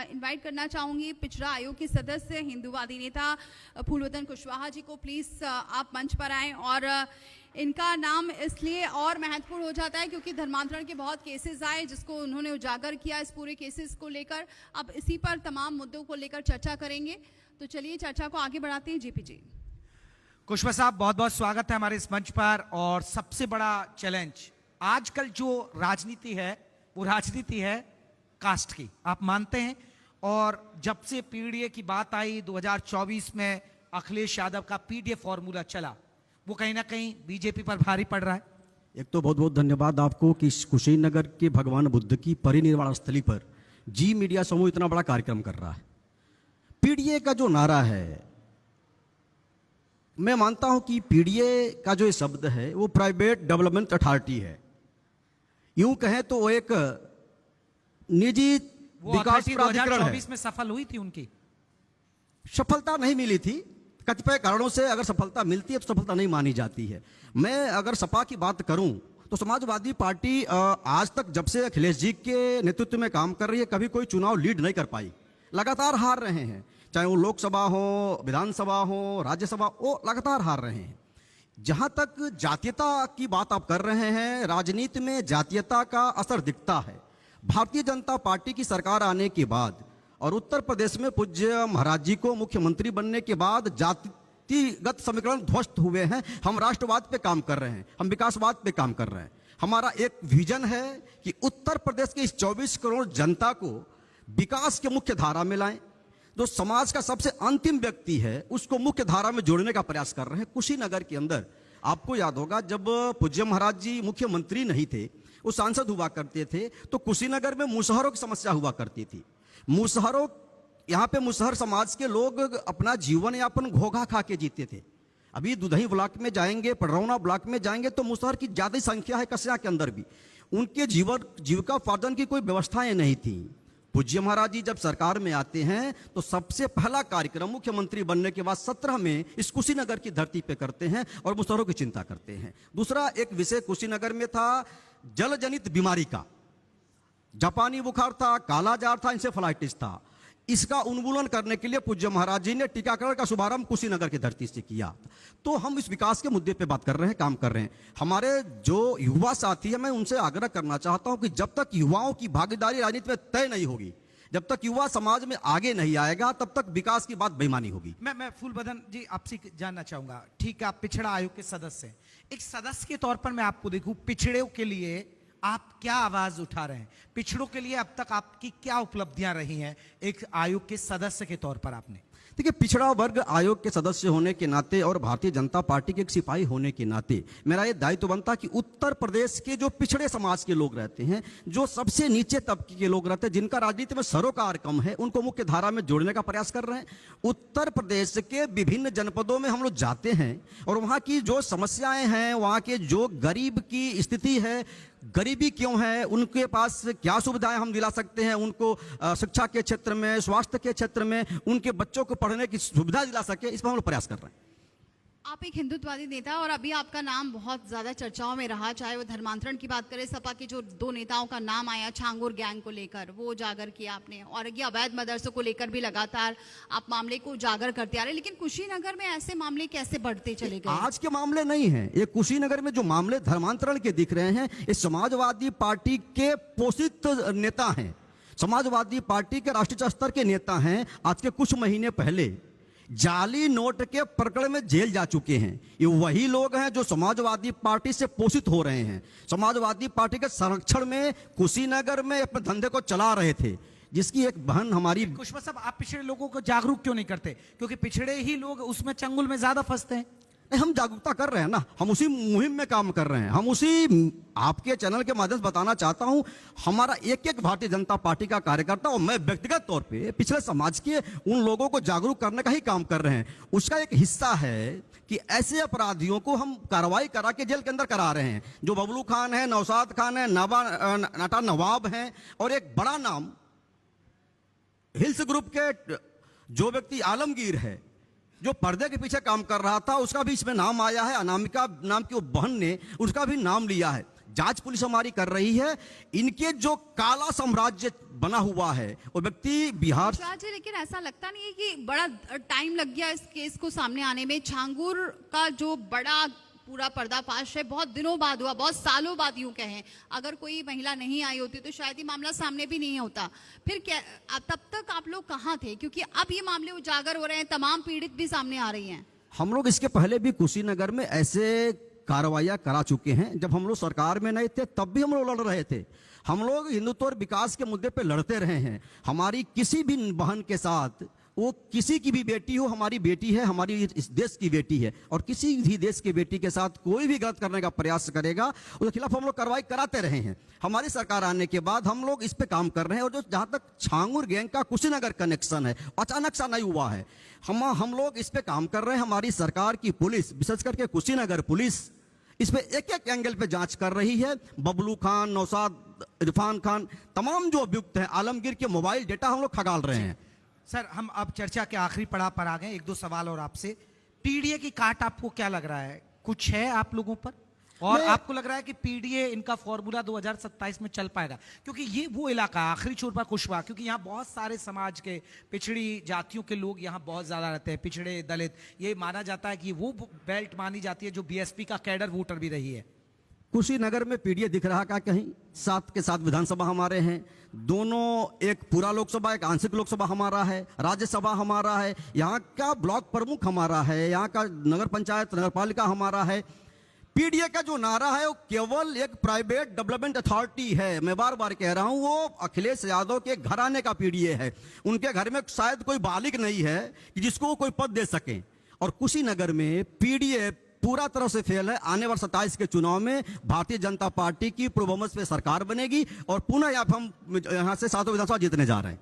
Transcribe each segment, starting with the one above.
Invite करना चाहूंगी पिछड़ा आयोग के सदस्य हिंदूवादी नेता फूलवतन कुशवाहा जी को। प्लीज आप मंच पर आएं। और इनका नाम इसलिए और महत्वपूर्ण हो जाता है क्योंकि धर्मांतरण के बहुत केसेस आए जिसको उन्होंने उजागर किया इस पूरे केसेस को लेकर। अब इसी पर तमाम मुद्दों को लेकर चर्चा करेंगे, तो चलिए चर्चा को आगे बढ़ाते हैं। जेपी जी। कुशवाहा साहब, बहुत बहुत स्वागत है हमारे इस मंच पर। और सबसे बड़ा चैलेंज आजकल जो राजनीति है वो राजनीति है कास्ट की, आप मानते हैं। और जब से पीडीए की बात आई 2024 में अखिलेश यादव का पीडीए फॉर्मूला चला, वो कहीं ना कहीं बीजेपी पर भारी पड़ रहा है। एक तो बहुत बहुत धन्यवाद आपको कि कुशीनगर के भगवान बुद्ध की परिनिर्वाण स्थली पर जी मीडिया समूह इतना बड़ा कार्यक्रम कर रहा है। पीडीए का जो नारा है, मैं मानता हूं कि पीडीए का जो शब्द है वो प्राइवेट डेवलपमेंट अथॉरिटी है। यूं कहें तो वो एक निजी विकास प्राधिकरण है। 2024 में सफल हुई थी, उनकी सफलता नहीं मिली थी। कतिपय कारणों से अगर सफलता मिलती है तो सफलता नहीं मानी जाती है। मैं अगर सपा की बात करूं तो समाजवादी पार्टी आज तक जब से अखिलेश जी के नेतृत्व में काम कर रही है कभी कोई चुनाव लीड नहीं कर पाई, लगातार हार रहे हैं। चाहे वो लोकसभा हो, विधानसभा हो, राज्यसभा, वो लगातार हार रहे हैं। जहां तक जातीयता की बात आप कर रहे हैं, राजनीति में जातीयता का असर दिखता है। भारतीय जनता पार्टी की सरकार आने के बाद और उत्तर प्रदेश में पूज्य महाराज जी को मुख्यमंत्री बनने के बाद जातिगत समीकरण ध्वस्त हुए हैं। हम राष्ट्रवाद पे काम कर रहे हैं, हम विकासवाद पे काम कर रहे हैं। हमारा एक विजन है कि उत्तर प्रदेश की इस 24 करोड़ जनता को विकास के मुख्य धारा में लाएं। जो समाज का सबसे अंतिम व्यक्ति है उसको मुख्य धारा में जोड़ने का प्रयास कर रहे हैं। कुशीनगर के अंदर आपको याद होगा जब पूज्य महाराज जी मुख्यमंत्री नहीं थे, वो सांसद हुआ करते थे, तो कुशीनगर में मुसहरों की समस्या हुआ करती थी। मुसहरों, यहाँ पे मुसहर समाज के लोग अपना जीवन यापन घोघा खा के जीते थे। अभी दुधही ब्लॉक में जाएंगे, पडरौना ब्लॉक में जाएंगे तो मुसहर की ज्यादा संख्या है कसिया के अंदर भी। उनके जीविकोपार्जन की कोई व्यवस्थाएं नहीं थी। पूज्य महाराज जी जब सरकार में आते हैं तो सबसे पहला कार्यक्रम मुख्यमंत्री बनने के बाद 17 में इस कुशीनगर की धरती पे करते हैं और मुसहरों की चिंता करते हैं। दूसरा एक विषय कुशीनगर में था जल जनित बीमारी का। जापानी बुखार था, कालाजार था, इंसेफेलाइटिस था। इसका उन्मूलन करने के लिए पूज्य महाराज जी ने टीकाकरण का शुभारंभ कुशीनगर की धरती से किया। तो हम इस विकास के मुद्दे पे बात कर रहे हैं, काम कर रहे हैं। हमारे जो युवा साथी है, मैं उनसे आग्रह करना चाहता हूं कि जब तक युवाओं की भागीदारी राजनीति में तय नहीं होगी, जब तक युवा समाज में आगे नहीं आएगा, तब तक विकास की बात बेईमानी होगी। मैं फूलवतन जी आपसे जानना चाहूंगा, ठीक है, आप पिछड़ा आयोग के सदस्य हैं। एक सदस्य के तौर पर मैं आपको देखूं, पिछड़ों के लिए आप क्या आवाज उठा रहे हैं? पिछड़ों के लिए अब तक आपकी क्या उपलब्धियां रही हैं एक आयोग के सदस्य के तौर पर? आपने देखिए, पिछड़ा वर्ग आयोग के सदस्य होने के नाते और भारतीय जनता पार्टी के एक सिपाही होने के नाते मेरा ये दायित्व बनता कि उत्तर प्रदेश के जो पिछड़े समाज के लोग रहते हैं, जो सबसे नीचे तबके के लोग रहते हैं, जिनका राजनीति में सरोकार कम है, उनको मुख्य धारा में जोड़ने का प्रयास कर रहे हैं। उत्तर प्रदेश के विभिन्न जनपदों में हम लोग जाते हैं और वहाँ की जो समस्याएं हैं, वहाँ के जो गरीब की स्थिति है, गरीबी क्यों है, उनके पास क्या सुविधाएं हम दिला सकते हैं, उनको शिक्षा के क्षेत्र में, स्वास्थ्य के क्षेत्र में, उनके बच्चों को पढ़ने की सुविधा दिला सके, इस पर हम लोग प्रयास कर रहे हैं। आप एक हिंदुत्ववादी नेता और अभी आपका नाम बहुत ज्यादा चर्चाओं में रहा, चाहे वो धर्मांतरण की बात करें, सपा के जो 2 नेताओं का नाम आया छांगुर गैंग को लेकर, वो उजागर किया आपने, और ये अवैध मदरसों को लेकर भी लगातार आप मामले को उजागर करते आ रहे हैं। लेकिन कुशीनगर में ऐसे मामले कैसे बढ़ते चले गए? आज के मामले नहीं है ये। कुशीनगर में जो मामले धर्मांतरण के दिख रहे हैं, ये समाजवादी पार्टी के पोषित नेता हैं, समाजवादी पार्टी के राष्ट्रीय स्तर के नेता हैं। आज के कुछ महीने पहले जाली नोट के प्रकरण में जेल जा चुके हैं। ये वही लोग हैं जो समाजवादी पार्टी से पोषित हो रहे हैं, समाजवादी पार्टी के संरक्षण में कुशीनगर में अपने धंधे को चला रहे थे, जिसकी एक बहन हमारी। कुशवाहा साहब, आप पिछड़े लोगों को जागरूक क्यों नहीं करते? क्योंकि पिछड़े ही लोग उसमें चंगुल में ज्यादा फंसते हैं। हम जागरूकता कर रहे हैं ना, हम उसी मुहिम में काम कर रहे हैं। हम उसी आपके चैनल के माध्यम से बताना चाहता हूं, हमारा एक एक भारतीय जनता पार्टी का कार्यकर्ता और मैं व्यक्तिगत तौर पे पिछले समाज के उन लोगों को जागरूक करने का ही काम कर रहे हैं। उसका एक हिस्सा है कि ऐसे अपराधियों को हम कार्रवाई करा के जेल के अंदर करा रहे हैं। जो बबलू खान है, नौशाद खान है, नाटा नवाब है, और एक बड़ा नाम हिल्स ग्रुप के जो व्यक्ति आलमगीर है, जो पर्दे के पीछे काम कर रहा था, उसका भी इसमें नाम आया है। अनामिका नाम की वो बहन ने उसका भी नाम लिया है। जांच पुलिस हमारी कर रही है। इनके जो काला साम्राज्य बना हुआ है वो व्यक्ति बिहार जी, लेकिन ऐसा लगता नहीं है कि बड़ा टाइम लग गया इस केस को सामने आने में? छांगुर का जो बड़ा पूरा पर्दाफाश है बहुत दिनों बाद हुआ, बहुत सालों बाद यूं कहें। अगर कोई महिला नहीं आई होती तो शायद ये मामला सामने भी नहीं होता। फिर क्या तब तक आप लोग कहाँ थे? क्योंकि अब ये मामले उजागर हो रहे हैं, तमाम पीड़ित भी सामने आ रही हैं। हम लोग इसके पहले भी कुशीनगर में ऐसे कार्रवाइयां करा चुके हैं। जब हम लोग सरकार में नहीं थे तब भी हम लोग लड़ रहे थे। हम लोग हिंदुत्व और विकास के मुद्दे पे लड़ते रहे हैं। हमारी किसी भी बहन के साथ, वो किसी की भी बेटी हो, हमारी बेटी है, हमारी इस देश की बेटी है, और किसी भी देश की बेटी के साथ कोई भी गलत करने का प्रयास करेगा उसके खिलाफ हम लोग कार्रवाई कराते रहे हैं। हमारी सरकार आने के बाद हम लोग इस पे काम कर रहे हैं। और जो जहां तक छांगुर गैंग का कुशीनगर कनेक्शन है, अचानक सा नहीं हुआ है। हम लोग इस पे काम कर रहे हैं। हमारी सरकार की पुलिस, विशेष करके कुशीनगर पुलिस, इस पे एक एक एंगल पे जांच कर रही है। बबलू खान, नौशाद, इरफान खान, तमाम जो अभियुक्त हैं, आलमगीर के मोबाइल डेटा हम लोग खंगाल रहे हैं। सर, हम अब चर्चा के आखिरी पड़ाव पर आ गए। एक दो सवाल और आपसे। पीडीए की काट आपको क्या लग रहा है? कुछ है आप लोगों पर? और आपको लग रहा है कि पीडीए इनका फॉर्मूला 2027 में चल पाएगा? क्योंकि ये वो इलाका आखिरी छोर पर कुशवाहा, क्योंकि यहाँ बहुत सारे समाज के, पिछड़ी जातियों के लोग यहाँ बहुत ज्यादा रहते हैं, पिछड़े, दलित। ये माना जाता है कि वो बेल्ट मानी जाती है जो बीएसपी का कैडर वोटर भी रही है। कुशीनगर में पीडीए दिख रहा का कहीं? 7 के 7 विधानसभा हमारे हैं, दोनों, एक पूरा लोकसभा, एक आंशिक लोकसभा हमारा है, राज्यसभा हमारा है, यहाँ का ब्लॉक प्रमुख हमारा है, यहाँ का नगर पंचायत, नगर पालिका हमारा है। पीडीए का जो नारा है वो केवल एक प्राइवेट डेवलपमेंट अथॉरिटी है। मैं बार बार कह रहा हूं, वो अखिलेश यादव के घराने का पीडीए है। उनके घर में शायद कोई बालिग नहीं है कि जिसको वो कोई पद दे सके। और कुशीनगर में पीडीए पूरा तरह से फेल है। आने वाले 27 के चुनाव में भारतीय जनता पार्टी की पूर्वमस पे सरकार बनेगी और पुनः हम यहां से 7 विधानसभा जीतने जा रहे हैं।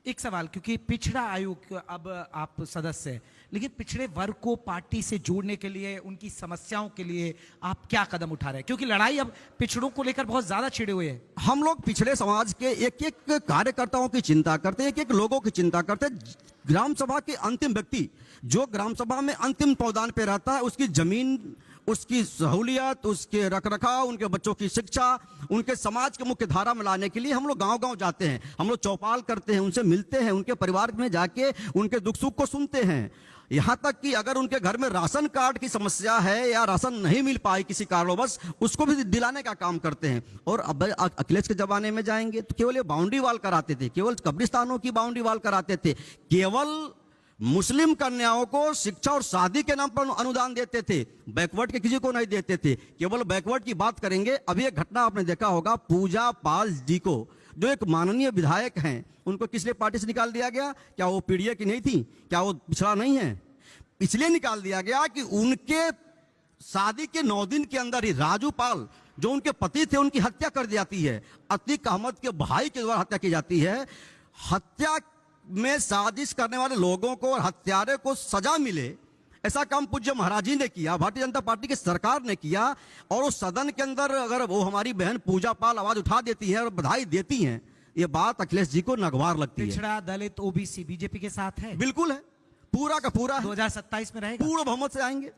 एक सवाल, क्योंकि पिछड़ा आयोग अब आप सदस्य हैं, लेकिन पिछड़े वर्ग को पार्टी से जोड़ने के लिए, उनकी समस्याओं के लिए आप क्या कदम उठा रहे हैं? क्योंकि लड़ाई अब पिछड़ों को लेकर बहुत ज्यादा छिड़े हुए हैं। हम लोग पिछड़े समाज के एक एक कार्यकर्ताओं की चिंता करते हैं, एक एक लोगों की चिंता करते हैं। ग्राम सभा के अंतिम व्यक्ति जो ग्राम सभा में अंतिम पौधान पे रहता है, उसकी जमीन, उसकी सहूलियत, उसके रखरखाव, उनके बच्चों की शिक्षा, उनके समाज के मुख्य धारा में लाने के लिए हम लोग गांव-गांव जाते हैं। हम लोग चौपाल करते हैं, उनसे मिलते हैं, उनके परिवार में जाके उनके दुख सुख को सुनते हैं। यहाँ तक कि अगर उनके घर में राशन कार्ड की समस्या है या राशन नहीं मिल पाई किसी कारणवश, उसको भी दिलाने का काम करते हैं। और अब अखिलेश के जमाने में जाएंगे तो केवल ये बाउंड्री वाल कराते थे, केवल कब्रिस्तानों की बाउंड्री वाल कराते थे, केवल मुस्लिम कन्याओं को शिक्षा और शादी के नाम पर अनुदान देते थे, बैकवर्ड के किसी को नहीं देते थे। केवल बैकवर्ड की बात करेंगे। अभी एक घटना आपने देखा होगा, पूजा पाल जी को, जो एक माननीय विधायक हैं, उनको किस लिए पार्टी से निकाल दिया गया? क्या वो पीडीए की नहीं थी? क्या वो पिछड़ा नहीं है? इसलिए निकाल दिया गया कि उनके शादी के 9 दिन के अंदर ही राजू पाल, जो उनके पति थे, उनकी हत्या कर दी जाती है। अतीक अहमद के भाई के द्वारा हत्या की जाती है। हत्या में साजिश करने वाले लोगों को और हत्यारे को सजा मिले, ऐसा काम पूज्य महाराज जी ने किया, भारतीय जनता पार्टी की सरकार ने किया। और उस सदन के अंदर अगर वो हमारी बहन पूजा पाल आवाज उठा देती है और बधाई देती हैं, ये बात अखिलेश जी को नागवार लगती है। पिछड़ा, दलित, ओबीसी बीजेपी के साथ है? बिल्कुल है, पूरा का पूरा 2027 में रहेगा, पूर्ण बहुमत से आएंगे।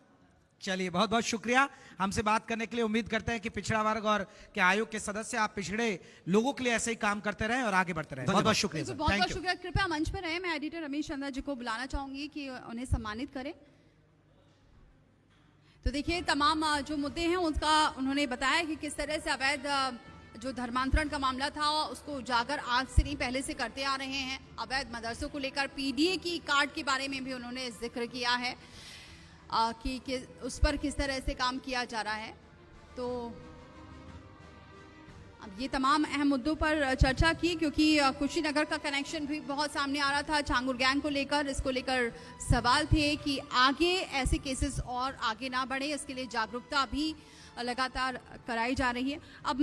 चलिए, बहुत बहुत शुक्रिया हमसे बात करने के लिए। उम्मीद करते हैं कि पिछड़ा वर्ग और के आयोग के सदस्य, आप पिछड़े लोगों के लिए ऐसे ही काम करते रहें और आगे बढ़ते रहें। बहुत बहुत शुक्रिया। बहुत बहुत शुक्रिया। कृपया मंच पर रहे। मैं एडिटर रमेश चंद्र जी को बुलाना चाहूंगी कि उन्हें सम्मानित करें। तो देखिए, तमाम जो मुद्दे हैं उसका उन्होंने बताया कि किस तरह से अवैध जो धर्मांतरण का मामला था उसको उजागर आज से नहीं, पहले से करते आ रहे हैं। अवैध मदरसों को लेकर पीडीए की कार्ड के बारे में भी उन्होंने जिक्र किया है कि उस पर किस तरह से काम किया जा रहा है। तो अब ये तमाम अहम मुद्दों पर चर्चा की, क्योंकि कुशीनगर का कनेक्शन भी बहुत सामने आ रहा था छांगुर गैंग को लेकर। इसको लेकर सवाल थे कि आगे ऐसे केसेस और आगे ना बढ़े, इसके लिए जागरूकता भी लगातार कराई जा रही है। अब